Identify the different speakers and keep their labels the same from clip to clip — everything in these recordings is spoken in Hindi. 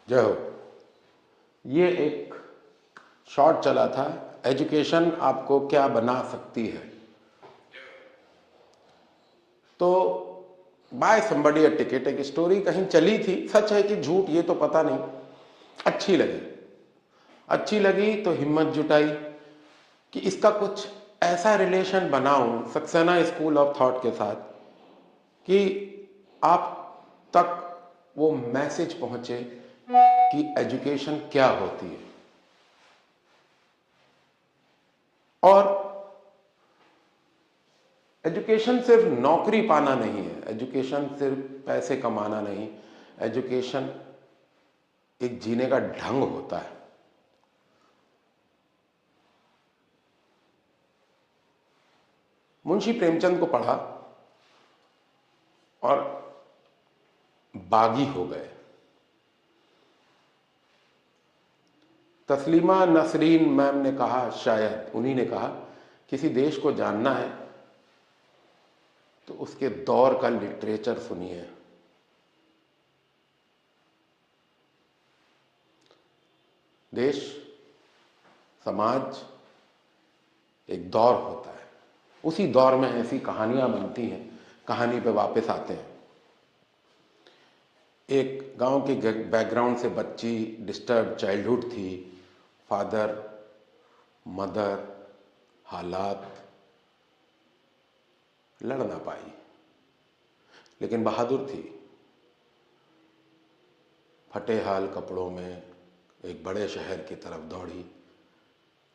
Speaker 1: जय हो। ये एक शॉर्ट चला था, एजुकेशन आपको क्या बना सकती है। तो बाय समबडी अ टिकट एक स्टोरी कहीं चली थी, सच है कि झूठ ये तो पता नहीं। अच्छी लगी तो हिम्मत जुटाई कि इसका कुछ ऐसा रिलेशन बनाऊं सक्सेना स्कूल ऑफ थॉट के साथ कि आप तक वो मैसेज पहुंचे कि एजुकेशन क्या होती है। और एजुकेशन सिर्फ नौकरी पाना नहीं है, एजुकेशन सिर्फ पैसे कमाना नहीं, एजुकेशन एक जीने का ढंग होता है। मुंशी प्रेमचंद को पढ़ा और बागी हो गए। तस्लीमा नसरीन मैम ने कहा, शायद उन्हीं ने कहा, किसी देश को जानना है तो उसके दौर का लिटरेचर सुनिए। देश, समाज एक दौर होता है, उसी दौर में ऐसी कहानियां बनती हैं। कहानी पे वापस आते हैं। एक गांव के बैकग्राउंड से बच्ची, डिस्टर्ब चाइल्डहुड थी। फादर, मदर, हालात, लड़ ना पाई लेकिन बहादुर थी। फटे हाल कपड़ों में एक बड़े शहर की तरफ दौड़ी,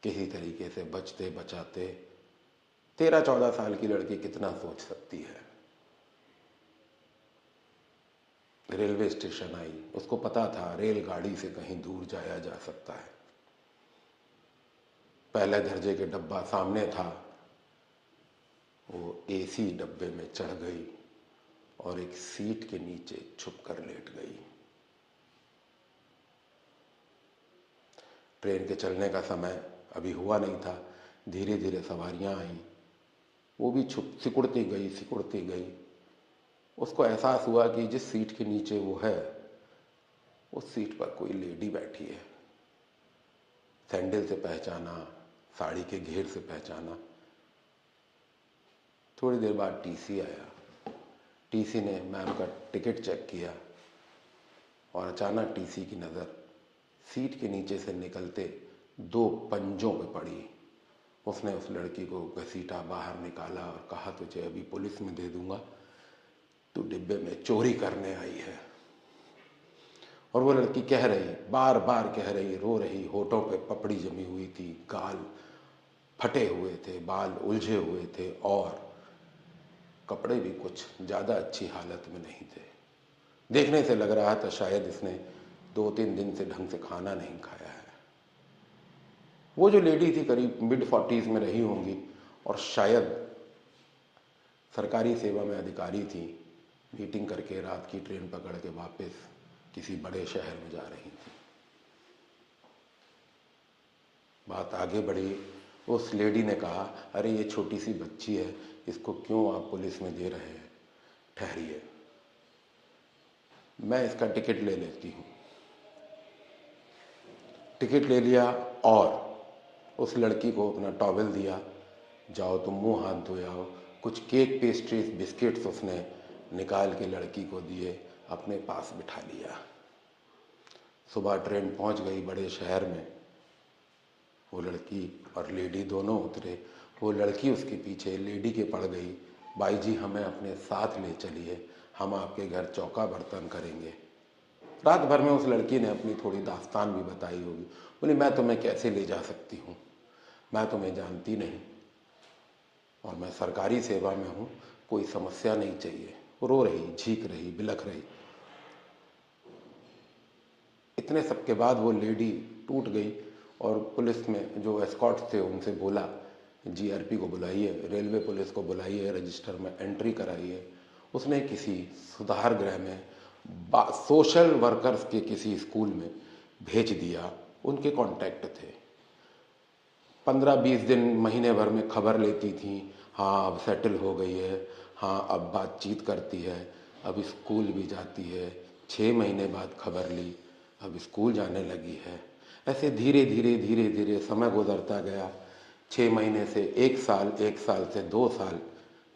Speaker 1: किसी तरीके से बचते बचाते। 13-14 साल की लड़की कितना सोच सकती है। रेलवे स्टेशन आई, उसको पता था रेलगाड़ी से कहीं दूर जाया जा सकता है। पहले दर्जे के डब्बा सामने था, वो एसी डब्बे में चढ़ गई और एक सीट के नीचे छुपकर लेट गई। ट्रेन के चलने का समय अभी हुआ नहीं था। धीरे धीरे सवारियां आईं, वो भी सिकुड़ती गई। उसको एहसास हुआ कि जिस सीट के नीचे वो है, उस सीट पर कोई लेडी बैठी है। सैंडल से पहचाना, साड़ी के घेर से पहचाना। थोड़ी देर बाद टीसी आया। टीसी ने मैम का टिकट चेक किया और अचानक टीसी की नज़र सीट के नीचे से निकलते 2 पंजों पे पड़ी। उसने उस लड़की को घसीटा, बाहर निकाला और कहा, तुझे अभी पुलिस में दे दूंगा, तू डिब्बे में चोरी करने आई है। और वो लड़की कह रही, बार बार कह रही, रो रही, होठों पे पपड़ी जमी हुई थी, गाल फटे हुए थे, बाल उलझे हुए थे और कपड़े भी कुछ ज़्यादा अच्छी हालत में नहीं थे। देखने से लग रहा था शायद इसने 2-3 दिन से ढंग से खाना नहीं खाया है। वो जो लेडी थी करीब मिड-40s में रही होंगी और शायद सरकारी सेवा में अधिकारी थी। मीटिंग करके रात की ट्रेन पकड़ के वापस किसी बड़े शहर में जा रही थी। बात आगे बढ़ी। उस लेडी ने कहा, अरे ये छोटी सी बच्ची है, इसको क्यों आप पुलिस में दे रहे हैं? ठहरिए, मैं इसका टिकट ले लेती हूँ। टिकट ले लिया और उस लड़की को अपना टॉवेल दिया, जाओ तुम मुंह हाथ धो आओ। कुछ केक, पेस्ट्रीज, बिस्किट्स उसने निकाल के लड़की को दिए, अपने पास बिठा लिया। सुबह ट्रेन पहुंच गई बड़े शहर में। वो लड़की और लेडी दोनों उतरे। वो लड़की उसके पीछे, लेडी के पड़ गई, बाई जी हमें अपने साथ ले चलिए, हम आपके घर चौका बर्तन करेंगे। रात भर में उस लड़की ने अपनी थोड़ी दास्तान भी बताई होगी। बोली, मैं तुम्हें कैसे ले जा सकती हूँ, मैं तुम्हें जानती नहीं और मैं सरकारी सेवा में हूँ, कोई समस्या नहीं चाहिए। रो रही, झीक रही, बिलख रही। इतने सब के बाद वो लेडी टूट गई और पुलिस में जो एस्कॉर्ट्स थे उनसे बोला, जीआरपी को बुलाइए, रेलवे पुलिस को बुलाइए, रजिस्टर में एंट्री कराइए। उसने किसी सुधार गृह में, सोशल वर्कर्स के किसी स्कूल में भेज दिया। उनके कांटेक्ट थे। 15-20 दिन, महीने भर में खबर लेती थी। हाँ अब सेटल हो गई है, हाँ अब बातचीत करती है, अब स्कूल भी जाती है। 6 महीने बाद खबर ली, अब स्कूल जाने लगी है। ऐसे धीरे धीरे धीरे धीरे समय गुजरता गया। 6 महीने से 1 साल, 1 साल से 2 साल,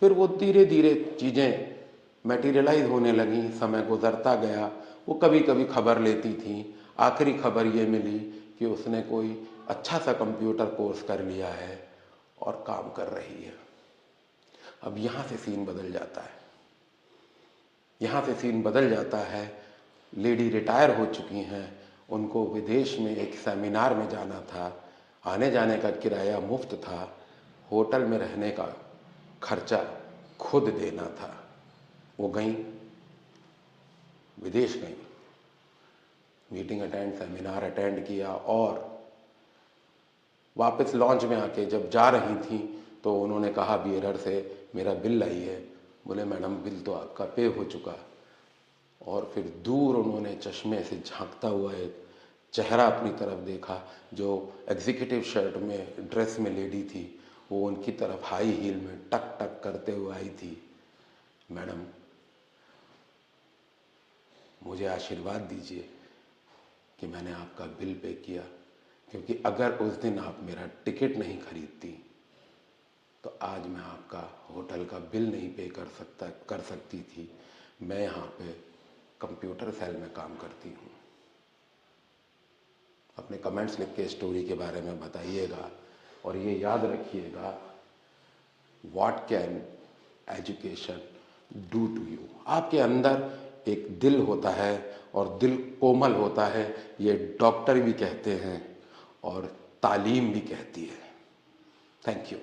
Speaker 1: फिर वो धीरे धीरे चीज़ें मटेरियलाइज होने लगी। समय गुजरता गया। वो कभी कभी खबर लेती थी। आखिरी खबर ये मिली कि उसने कोई अच्छा सा कंप्यूटर कोर्स कर लिया है और काम कर रही है। अब यहाँ से सीन बदल जाता है। यहाँ से सीन बदल जाता है। लेडी रिटायर हो चुकी हैं। उनको विदेश में एक सेमिनार में जाना था। आने जाने का किराया मुफ्त था। होटल में रहने का खर्चा खुद देना था। वो गई, विदेश गई, मीटिंग अटेंड, सेमिनार अटेंड किया और वापस लॉन्च में आके जब जा रही थी तो उन्होंने कहा बियरर से, मेरा बिल लाइए। बोले मैडम बिल तो आपका पे हो चुका। और फिर दूर उन्होंने चश्मे से झांकता हुआ एक चेहरा अपनी तरफ देखा। जो एग्जीक्यूटिव शर्ट में ड्रेस में लेडी थी, वो उनकी तरफ हाई हील में टक टक करते हुए आई थी। मैडम मुझे आशीर्वाद दीजिए कि मैंने आपका बिल पे किया, क्योंकि अगर उस दिन आप मेरा टिकट नहीं खरीदती तो आज मैं आपका होटल का बिल नहीं पे कर सकती थी। मैं यहाँ पे कंप्यूटर सेल में काम करती हूँ। अपने कमेंट्स लिख के स्टोरी के बारे में बताइएगा और ये याद रखिएगा, what can education do to you. आपके अंदर एक दिल होता है और दिल कोमल होता है, ये डॉक्टर भी कहते हैं और तालीम भी कहती है। Thank you.